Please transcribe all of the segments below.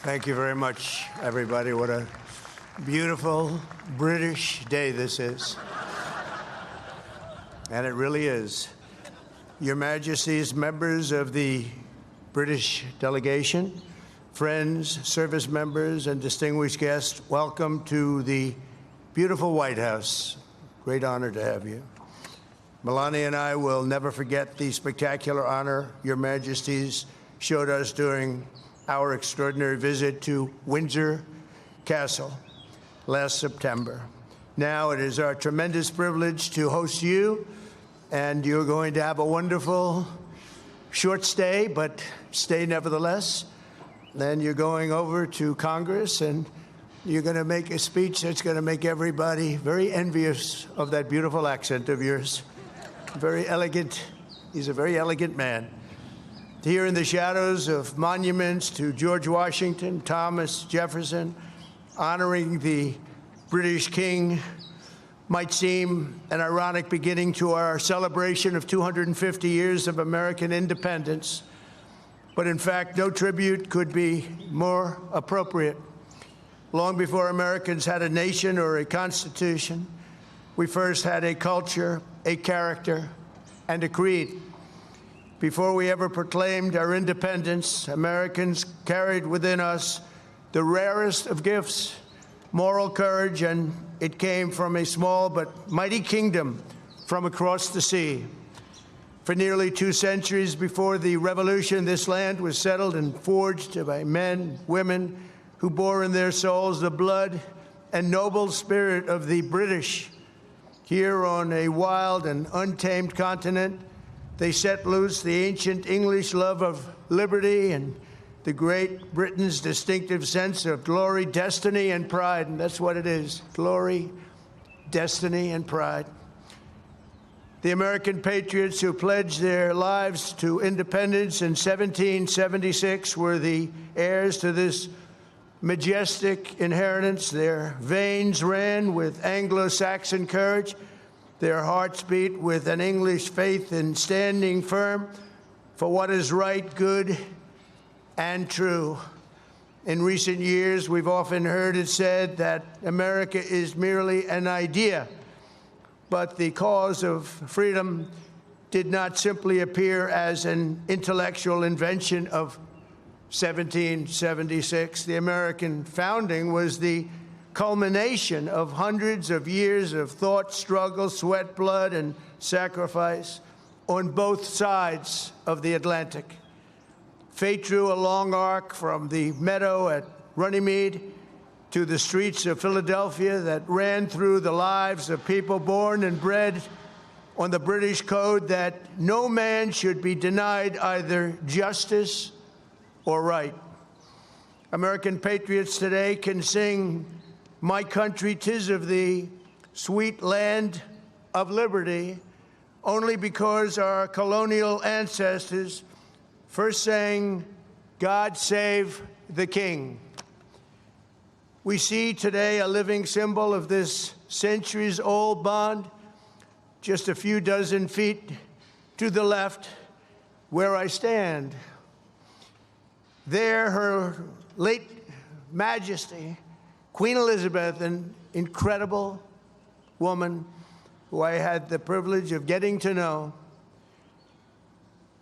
Thank you very much, everybody. What a beautiful British day this is. And it really is. Your Majesties, members of the British delegation, friends, service members, and distinguished guests, welcome to the beautiful White House. Great honor to have you. Melania and I will never forget the spectacular honor Your Majesties showed us during our extraordinary visit to Windsor Castle last September. Now it is our tremendous privilege to host you, and you're going to have a wonderful short stay, but stay nevertheless. Then you're going over to Congress, and you're going to make a speech that's going to make everybody very envious of that beautiful accent of yours. Very elegant. He's a very elegant man. Here in the shadows of monuments to George Washington, Thomas Jefferson, honoring the British King might seem an ironic beginning to our celebration of 250 years of American independence. But in fact, no tribute could be more appropriate. Long before Americans had a nation or a constitution, we first had a culture, a character, and a creed. Before we ever proclaimed our independence, Americans carried within us the rarest of gifts, moral courage, and it came from a small but mighty kingdom from across the sea. For nearly 2 centuries before the Revolution, this land was settled and forged by men, women who bore in their souls the blood and noble spirit of the British. Here on a wild and untamed continent, they set loose the ancient English love of liberty and the Great Britain's distinctive sense of glory, destiny, and pride. And that's what it is, glory, destiny, and pride. The American patriots who pledged their lives to independence in 1776 were the heirs to this majestic inheritance. Their veins ran with Anglo-Saxon courage. Their hearts beat with an English faith in standing firm for what is right, good, and true. In recent years, we've often heard it said that America is merely an idea, but the cause of freedom did not simply appear as an intellectual invention of 1776. The American founding was the culmination of hundreds of years of thought, struggle, sweat, blood, and sacrifice on both sides of the Atlantic. Fate drew a long arc from the meadow at Runnymede to the streets of Philadelphia that ran through the lives of people born and bred on the British code that no man should be denied either justice or right. American patriots today can sing "My country, 'tis of thee, sweet land of liberty," only because our colonial ancestors first sang, "God save the King." We see today a living symbol of this centuries-old bond, just a few dozen feet to the left where I stand. There, Her late Majesty, Queen Elizabeth, an incredible woman who I had the privilege of getting to know.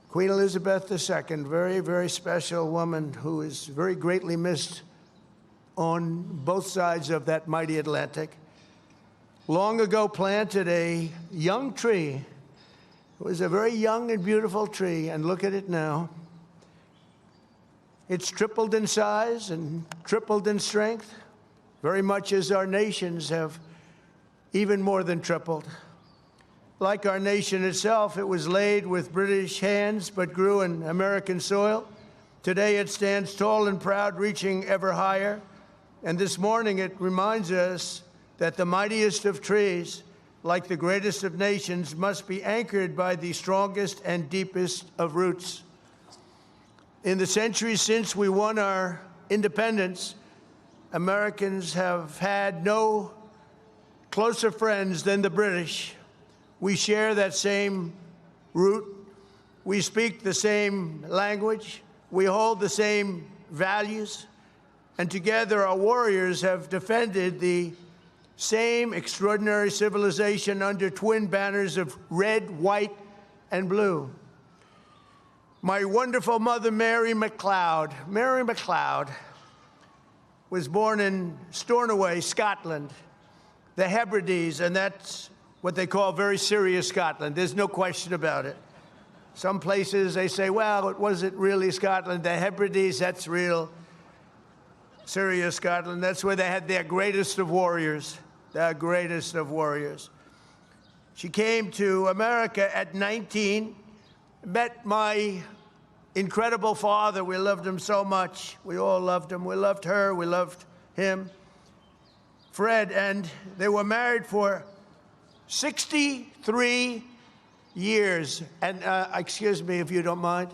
Queen Elizabeth II, very, very special woman who is very greatly missed on both sides of that mighty Atlantic. Long ago planted a young tree. It was a very young and beautiful tree, and look at it now. It's tripled in size and tripled in strength, very much as our nations have even more than tripled. Like our nation itself, it was laid with British hands but grew in American soil. Today it stands tall and proud, reaching ever higher. And this morning it reminds us that the mightiest of trees, like the greatest of nations, must be anchored by the strongest and deepest of roots. In the centuries since we won our independence, Americans have had no closer friends than the British. We share that same root. We speak the same language. We hold the same values. And together our warriors have defended the same extraordinary civilization under twin banners of red, white, and blue. My wonderful mother, Mary MacLeod, was born in Stornoway, Scotland, the Hebrides, and that's what they call very serious Scotland. There's no question about it. Some places they say, well, it wasn't really Scotland. The Hebrides, that's real serious Scotland. That's where they had their greatest of warriors, their greatest of warriors. She came to America at 19, met my incredible father. We loved him so much. We all loved him. We loved her. We loved him, Fred. And they were married for 63 years. And excuse me, if you don't mind.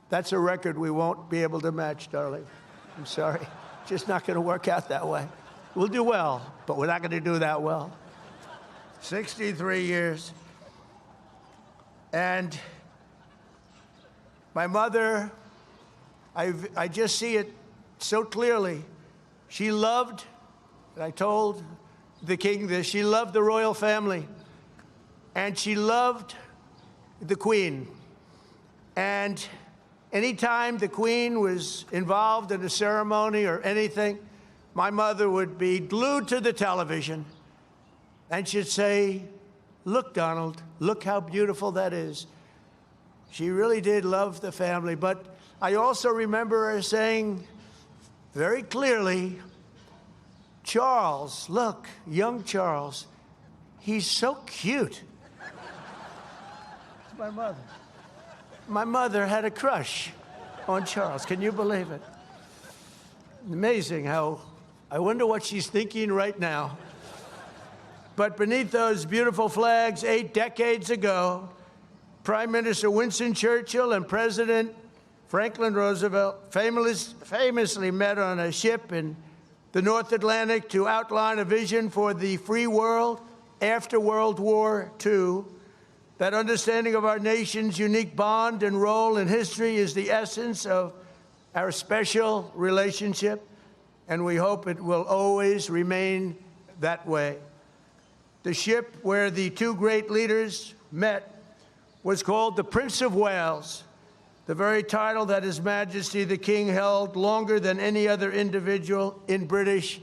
That's a record we won't be able to match, darling. I'm sorry. Just not going to work out that way. We'll do well, but we're not going to do that well. 63 years. And my mother, I just see it so clearly. She loved, and I told the king this, she loved the royal family, and she loved the queen. And anytime the queen was involved in a ceremony or anything, my mother would be glued to the television, and she'd say, look, Donald, look how beautiful that is. She really did love the family, but I also remember her saying very clearly, Charles, look, young Charles, he's so cute. It's my mother. My mother had a crush on Charles. Can you believe it? Amazing how, I wonder what she's thinking right now. But beneath those beautiful flags, 8 decades ago, Prime Minister Winston Churchill and President Franklin Roosevelt famously met on a ship in the North Atlantic to outline a vision for the free world after World War II. That understanding of our nation's unique bond and role in history is the essence of our special relationship, and we hope it will always remain that way. The ship where the two great leaders met was called the Prince of Wales, the very title that His Majesty the King held longer than any other individual in British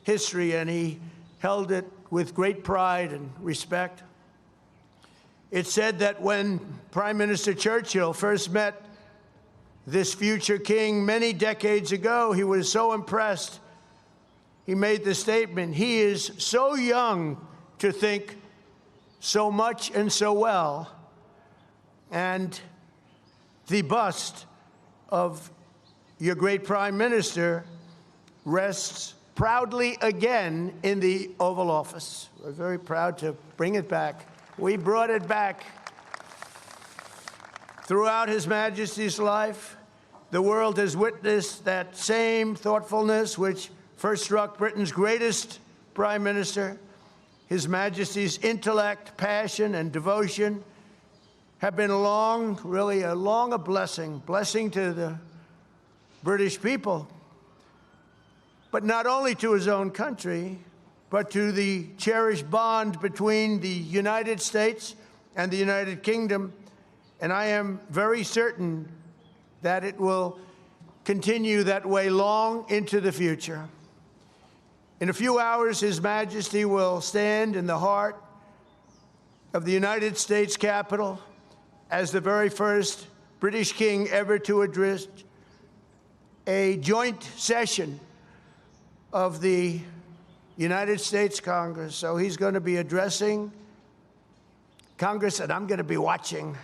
history, and he held it with great pride and respect. It's said that when Prime Minister Churchill first met this future king many decades ago, he was so impressed, he made the statement, he is so young to think so much and so well. And the bust of your great Prime Minister rests proudly again in the Oval Office. We're very proud to bring it back. We brought it back. Throughout His Majesty's life, the world has witnessed that same thoughtfulness which first struck Britain's greatest Prime Minister. His Majesty's intellect, passion, and devotion have been really a blessing to the British people, but not only to his own country, but to the cherished bond between the United States and the United Kingdom. And I am very certain that it will continue that way long into the future. In a few hours, His Majesty will stand in the heart of the United States Capitol as the very first British king ever to address a joint session of the United States Congress. So he's going to be addressing Congress, and I'm going to be watching.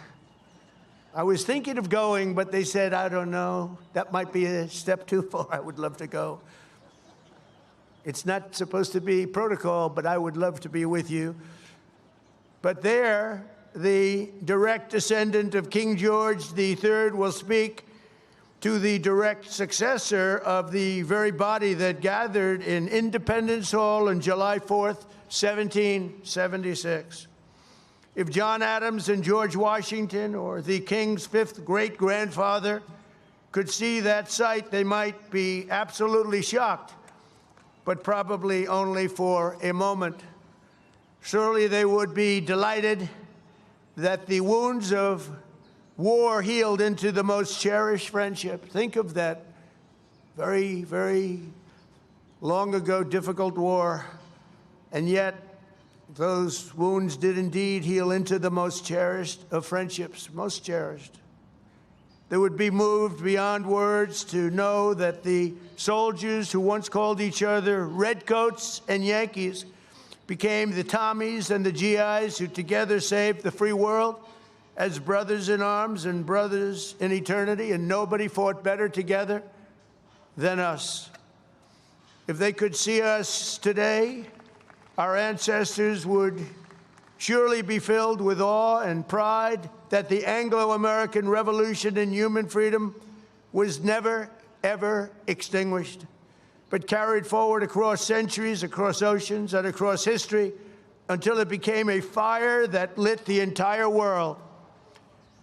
I was thinking of going, but they said, I don't know, that might be a step too far. I would love to go. It's not supposed to be protocol, but I would love to be with you. But there, the direct descendant of King George III will speak to the direct successor of the very body that gathered in Independence Hall on July 4th, 1776. If John Adams and George Washington, or the King's fifth great-grandfather, could see that sight, they might be absolutely shocked, but probably only for a moment. Surely they would be delighted that the wounds of war healed into the most cherished friendship. Think of that very, very long ago difficult war, and yet those wounds did indeed heal into the most cherished of friendships, most cherished. They would be moved beyond words to know that the soldiers who once called each other Redcoats and Yankees became the Tommies and the GIs who together saved the free world as brothers in arms and brothers in eternity, and nobody fought better together than us. If they could see us today, our ancestors would surely be filled with awe and pride that the Anglo-American Revolution in human freedom was never, ever extinguished, but carried forward across centuries, across oceans, and across history until it became a fire that lit the entire world.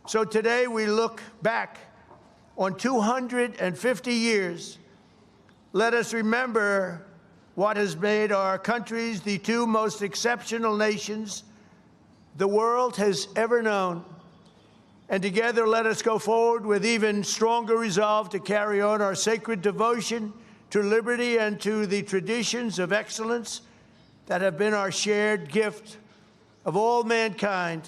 So today we look back on 250 years. Let us remember what has made our countries the two most exceptional nations the world has ever known. And together let us go forward with even stronger resolve to carry on our sacred devotion to liberty and to the traditions of excellence that have been our shared gift of all mankind.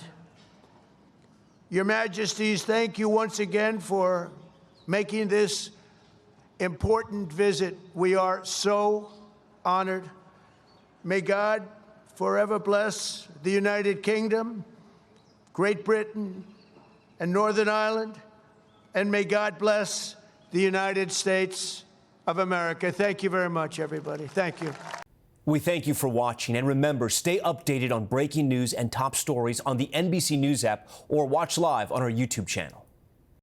Your Majesties, thank you once again for making this important visit. We are so honored. May God forever bless the United Kingdom, Great Britain, and Northern Ireland, and may God bless the United States of America. Thank you very much, everybody. Thank you. We thank you for watching, and remember, stay updated on breaking news and top stories on the NBC News app or watch live on our YouTube channel.